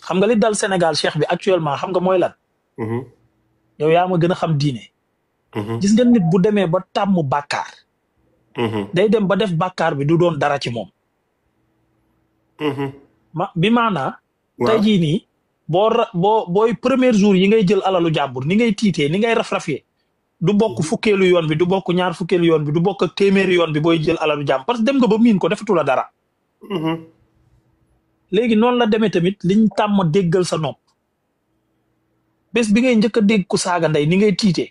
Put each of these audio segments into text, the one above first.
xam nga li dal Sénégal cheikh bi actuellement xam nga mooy lan. yow yaa ma gën a xam diine. gis nga nit bu demee ba tàmm bàkkaar. day dem ba def bàkkaar bi du doon dara ci moom. bi maanaa. tey jii nii booy premier jour yi ngay jël alalu jàmbur ni ngay tiitee ni ngay raf-rafee du bokk fukkeelu yoon bi du bokk ñaar fukkeelu yoon bi du bokk ak téeméeri yoon bi booy jël alalu jàmbur parce que dem nga ba miin ko defatu la dara. léegi noonu la demee tamit liñ tàmm déggal sa nopp bés bi ngay njëkk a dégg ku saaga ndey ni ngay tiitee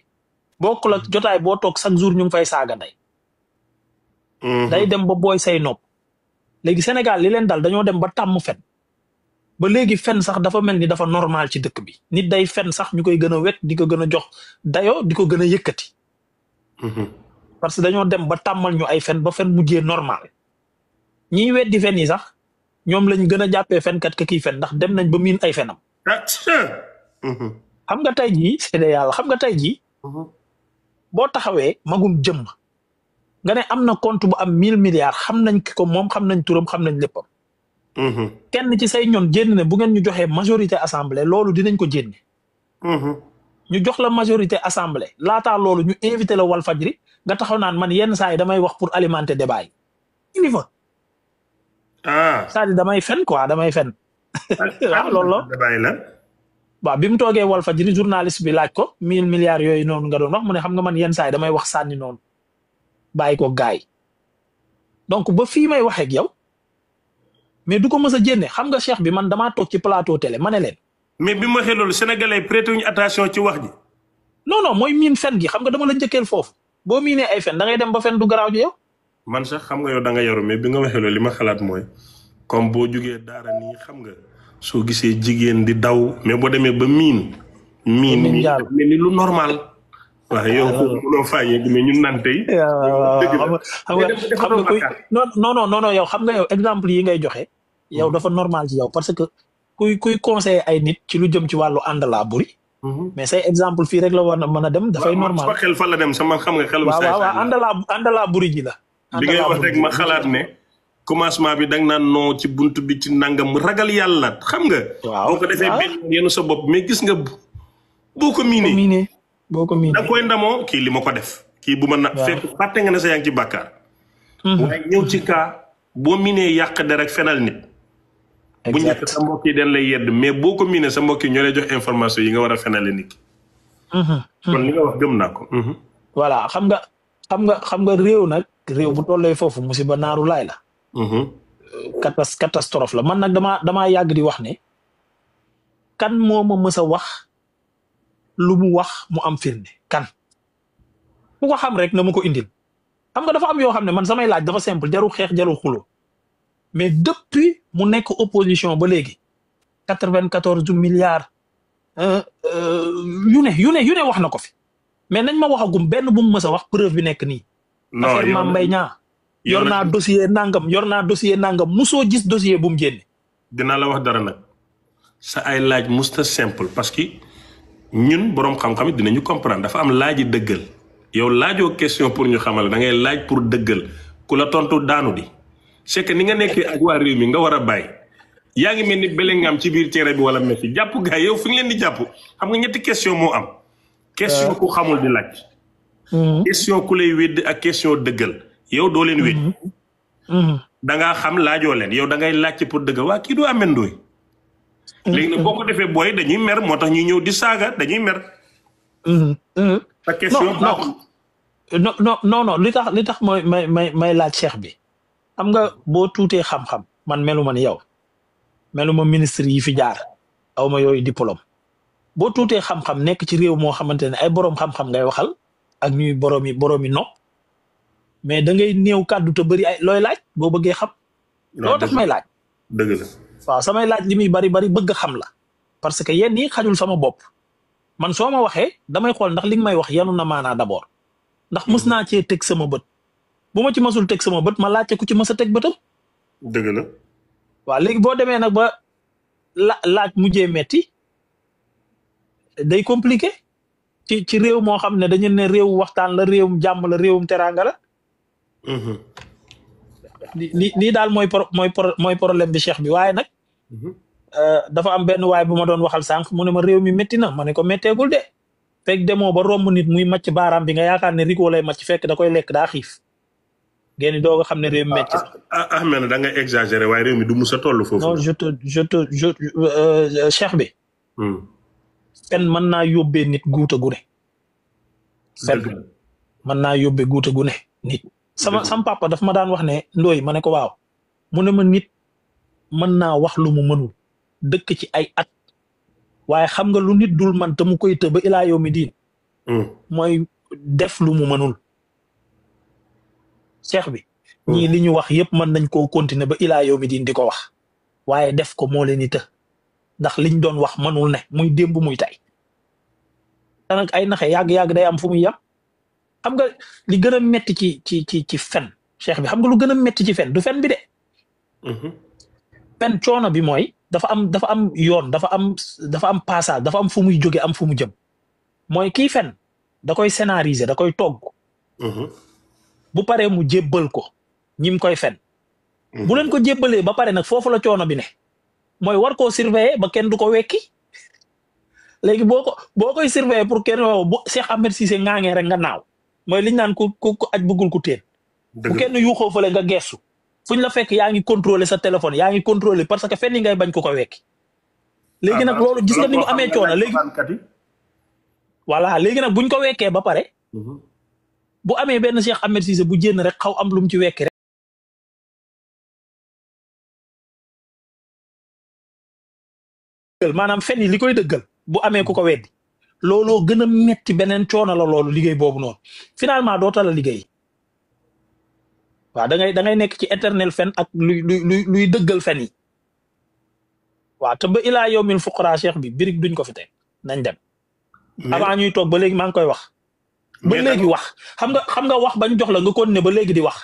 bokkul ak jotaay boo toog chaque jour ñu ngi fay saaga ndey. day dem ba booy say nopp léegi Sénégal li leen dal dañoo dem ba tàmm fen ba léegi fen sax dafa mel ni dafa normal ci dëkk bi nit day fen sax ñu koy gën a wet di ko gën a jox dayo di ko gën a yëkkati. parce que dañoo dem ba tàmmal ñu ay fen ba fen mujjee normal ñiy weddi fen yi sax ñoom lañ gën a jàppee fenkat ka kii fen ndax dem nañ ba miin ay fenam. xam nga tey jii c'est yàlla xam nga tey jii. boo taxawee magum jëmm nga ne am na compte bu am 1000 milliards xam nañ ki ko moom xam nañ turam xam nañ léppam. kenn ci say ñoon jénn ne bu ngeen ñu joxee majorité assemblée loolu dinañ ko jénne ñu jox la majorité assemblée laataa loolu ñu invité la Walfadjri nga taxaw naan man yenn saa yi damay wax pour alimenter débat yi kilifa c'est-à-dire damay fen quoi damay fen waaw loolu la waaw bi mu toogee Walfadjri journaliste bi laaj ko 1000 milliards yooyu noonu nga doon wax mu ne xam nga man yenn saa yi damay wax sànni noonu bàyyi ko gaay donc ba fii may waxee ak yow mais du ko mës a jénne xam nga cheikh bi man damaa toog ci plateau télé ma ne leen. mais bi ma waxee loolu sénégalais prêté wuñu attention ci wax ji. non mooy miin fen gi xam nga dama la njëkkeel foofu boo miinee ay fen da ngay dem ba fen du garaaw ji yow. man sax xam nga yow da nga yaru mais bi nga waxee loolu li ma xalaat mooy comme boo jugee daara nii xam nga soo gisee jigéen di daw mais boo demee ba miin mel ni lu normal. waaw yow foofu mënoo faa yegg mais ñun naan tey. non yow xam nga yow exemple yi ngay joxe. yow dafa normal ci yow parce que kuy conseiller ay nit ci lu jëm ci wàllu ànd laa buri. mais say exemple fii rek la war na mën a dem dafay normal. waaw xel fa la dem sama xam nga xelum. waaw ànd laa buri ji la. bi ngay wax rek ma xalaat ne. commencement bi da nga naan non ci buntu bi ci nangam ragal yàlla xam nga. waaw boo ko defee benn yenn sa bopp mais gis nga boo ko miinee. boo ko miinee da koy ndamoo kii li ma ko def. kii bu ma na fekk fàtte nga ne sa yaa ngi ci bàkkaar. waaye ñëw ci kaa boo miinee yàq de rek fenal nit. bu njëkk sa mbokk yi den lay yedd mais boo ko miinee sa mbokk yi ñoo lay jox information yi nga war a fenale nit ki. kon li nga wax gëm naa ko. voilà xam nga réew nag réew bu tollee foofu musiba naaru laay la. catastrophe la man nag damaa yàgg di wax ne kan moo ma mës a wax lu mu wax mu am firnde kan ku ko xam rek na ma ko indil xam nga dafa am yoo xam ne man samay laaj dafa simple jarul xeex jarul xulo mais depuis mu nekk opposition ba léegi 94 milliards yu ne wax na ko fi mais nañ ma waxagum benn bu mu mës a wax preuve bi nekk nii. affaire Mame Mbaye Niang yor naa dossier nangam musoo gis dossier bu mu génne. dinaa la wax dara nag sa ay laaj musta simple parce que ñun boroom xam-xam it dinañu comprendre dafa am laaji dëggal yow laajoo question pour ñu xamal da ngay laaj pour dëggal ku la tontu daanu di c'est que ni nga nekkee ak waa réew mi nga war a bàyyi yaa ngi mel ni Bellingham ci biir terrain bi wala Messi jàpp gars yow fi nga leen di jàpp xam nga ñetti question moo am. question ku xamul di laaj. question ku lay wédd ak question dëggal. yow doo leen wéet da ngaa xam laajoo leen yow da ngay laajte pour dëgg waa kii du amendooy léegi nag boo ko defee booy dañuy mer moo tax ñuy ñëw di saaga dañuy mer sa question non li tax mooy may laaj cheikh bi xam nga boo tuutee xam-xam man meluma ni yow meluma ministre yi fi jaar aw ma yooyu diplôme boo tuutee xam-xam nekk ci réew moo xamante ne ay boroom xam-xam ngay waxal ak ñuy boroomi nopp mais da ngay néew kàddu te bëri ay looy laaj boo bëggee xam. loo tax may laaj. dëgg la waaw samay laaj li muy bari bëgg xam la. parce que yenn yi xajul sama bopp man soo ma waxee damay xool ndax li nga may wax yanu na maanaa d'abord ndax mës naa cee teg sama bët bu ma ci mësul teg sama bët ma laajte ku ci mës a teg bëtam. dëgg la. waaw léegi boo demee nag ba laaj mujjee metti day compliqué ci réew moo xam ne dañu ne réew waxtaan la réewum jàmm la réewum teraanga la. lii daal mooy problème bi cheikh bi waaye nag dafa am benn waay bu ma doon waxal sànq mu ne ma réew mi métti na ma ne ko métteegul de fekk demoo ba romb nit muy màcc baaraam bi nga yaakaar ne riko lay màcc fekk da koy lekk daa xiif ngeen doog a xam ne réew mi métti na. Ahmed da ngay exagéré waaye réew mi du mus a toll foofu. non cheikh bi. fen mën naa yóbbee nit guuta gu ne. fen mën naa yóbbee guuta gu ne nit. sama papa daf ma daan wax ne ndooy ma ne ko waaw mu ne ma nit mën naa wax lu mu mënul dëkk ci ay at waaye xam nga lu nit dul man te mu koy të ba ilaa yow mi diin mooy def lu mu mënul cheikh bi ñii li ñu wax yëpp mën nañ koo continuer ba ilaa yow mi diin di ko wax waaye def ko moo leen di të ndax liñ doon wax mënul ne muy démb muy tey te nag ay naxe yàgg-yàgg day am fu muy yam xam nga li gën a metti ci fen cheikh bi xam nga lu gën a metti ci fen du fen bi de fen coono bi mooy dafa am yoon dafa am passage dafa am fu muy jóge am fu mu jëm mooy kii fen da koy scénariser da koy togg bu paree mu jébbal ko ñim koy fen bu leen ko jébbalee ba pare nag foofu la coono bi ne mooy war koo surveiller ba kenn du ko wekki léegi boo koy surveiller pour kenn bu Cheikh Ahmed Cissé ngaangee rek nga naaw mooy liñ naan ku aj bëggul ku teen bu kenn yuuxoo fële nga geestu fuñ la fekk yaa ngi contrôler sa téléphone yaa ngi contrôler parce que fenn yi ngay bañ ko wekki léegi nag loolu gis nga ni mu amee coono léegi voilà léegi nag buñ ko wekkee ba pare bu amee benn Cheikh Ahmed Cissé bu jénn rek xaw am lu mu ci wekki rek maanaam fen yi li koy dëggal bu amee ku ko weddi looloo gën a metti beneen coono la loolu liggéey boobu noonu finalement doo tala liggéey waaw da ngay nekk ci éternel fen ak luy dëggal fen yi waaw te ba ilaa yawmil fuqara cheikh bi birig duñ ko fi teg nañ dem avant ñuy toog ba léegi maa ngi koy wax ba léegi wax xam nga wax bañ jox la nga kon ne ba léegi di wax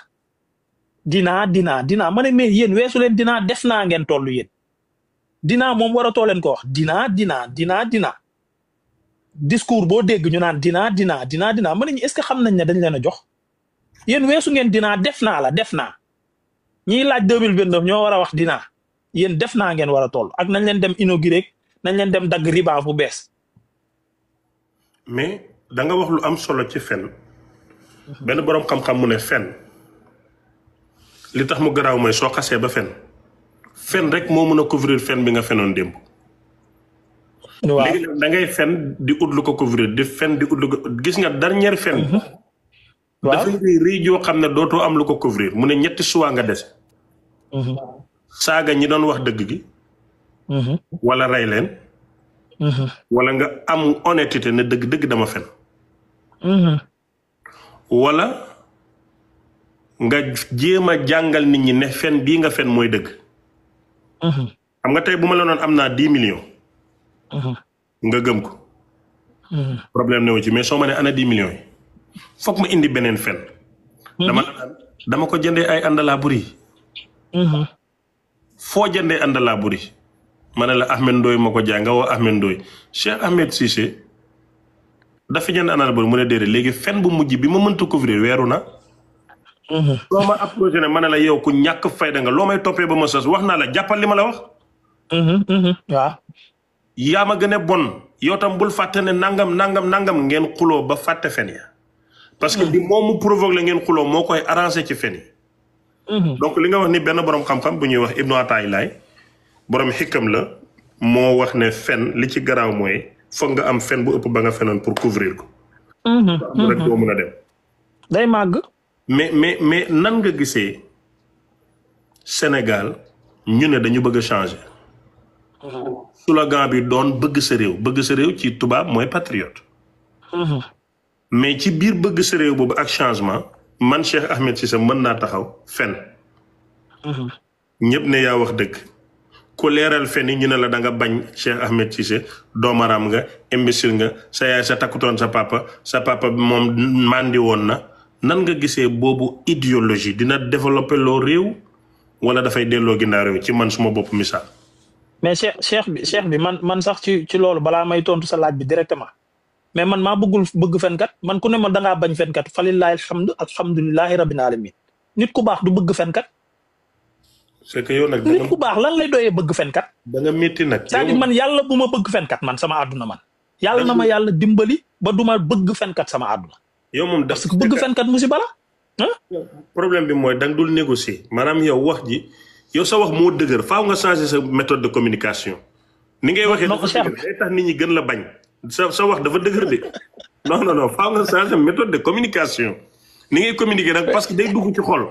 dinaa ma ne mais yéen weesu leen dinaa def naa ngeen tollu yéen dinaa moom war a too leen ko wax dinaa discours boo dégg ñu naan dinaa ma ne ñu est-ce que xam nañ ne dañ leen a jox yéen weesu ngeen dinaa def naa ñiy laaj 2029 ñoo war a wax dinaa yéen def naa ngeen war a toll ak nañ leen dem inauguré nañ leen dem dagg riban bu bees. mais da nga wax lu am solo ci fen benn boroom xam-xam mu ne fen li tax mu garaaw mooy soo xasee ba fen rek moo mën a couvrir fen bi nga fenoon démb. waaw léegi da ngay fen di ut lu ko couvrir di fen di ut lu ko gis nga dernière fen. waaw dafay rëy joo xam ne dootoo am lu ko couvrir mu ne ñetti suwaa nga des. saaga ñi doon wax dëgg gi. wala rey leen. wala nga am honnêteté ne dëgg dama fen. wala nga jéem a jàngal nit ñi ne fen bii nga fen mooy dëgg. xam nga tey bu ma la noon am naa 10 millions. nga gëm ko. problème newu ci mais soo ma ne ana 10 millions yi. foog ma indi beneen fen. dama ko jëndee ay àndalaa buri. foo jëndee àndalaa buri. ma ne la Ahmed Ndoye ma ko jaay nga woo Ahmed Ndoye Cheikh Ahmed Cissé dafa jënd àndalaa buri mu ne déedéet léegi fen bu mujj bi ma mënta couvrir weeru na. loo ma approché ne ma ne la yow ku ñàkk fayda nga loo may toppee ba ma sas wax naa la jàppal li ma la wax. waaw. yaa ma gën a bon yow tam bul fàtte ne nangam ngeen xuloo ba fàtte fen ya parce que di moom mu provoque la ngeen xuloo moo koy arrangé ci fen yi. donc li nga wax ni benn borom xam-xam bu ñuy wax Ibnu Ataay borom xikam la moo wax ne fen li ci garaaw mooy foog nga am fen bu ëpp ba nga fenoon pour couvrir ko. rek doo mën a dem. day màgg. mais nan nga gisee Sénégal ñu ne dañu bëgg a changer. slogan bi doon bëgg sa réew ci tubaab mooy patriote. mais ci biir bëgg sa réew boobu ak changement man Cheikh Ahmed Cissé mën naa taxaw fen. ñëpp ne yaa wax dëgg. ku leeral fen yi ñu ne la da nga bañ Cheikh Ahmed Cissé doomaraam nga imbécile nga sa yaay sa takkutoon sa papa moom màndi woon na. nan nga gisee boobu idéologie dina développer loo réew wala dafay delloo ginnaaw réew ci man suma bopp misaal. mais cheikh bi man sax ci loolu balaa may tontu sa laaj bi directement mais man maa bëgg fenkat man ku ne ma dangaa bañ fenkat falillahi alhamdu alhamdulillahi rabbil alamin nit ku baax du bëgg fenkat. c'est que yow nag nit ku baax lan lay doyee bëgg fenkat. da nga métti nag. c'est-à-dire man yàlla bu ma bëgg fenkat man sama àdduna man. yàlla na ma yàlla dimbali ba du ma bëgg fenkat sama àdduna. yow moom parce que bëgg fenkat musiba la. problème bi mooy da nga dul négocier maanaam yow wax ji yow sa wax moo dëgër faaw nga changer sa méthode de communication. ni ngay waxee dafa dëgër day tax nit ñi gën la bañ. sa wax dafa dëgër de non faaw nga changer méthode de communication. ni ngay communiquer nag parce que day dugg ci xol.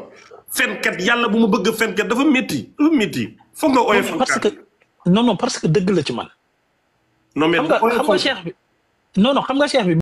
fenkat yàlla bu ma bëgg fenkat dafa métti foog nga oyof. parce que non parce que dëgg la ci man. non mais xam nga cheikh bi non xam nga cheikh bi.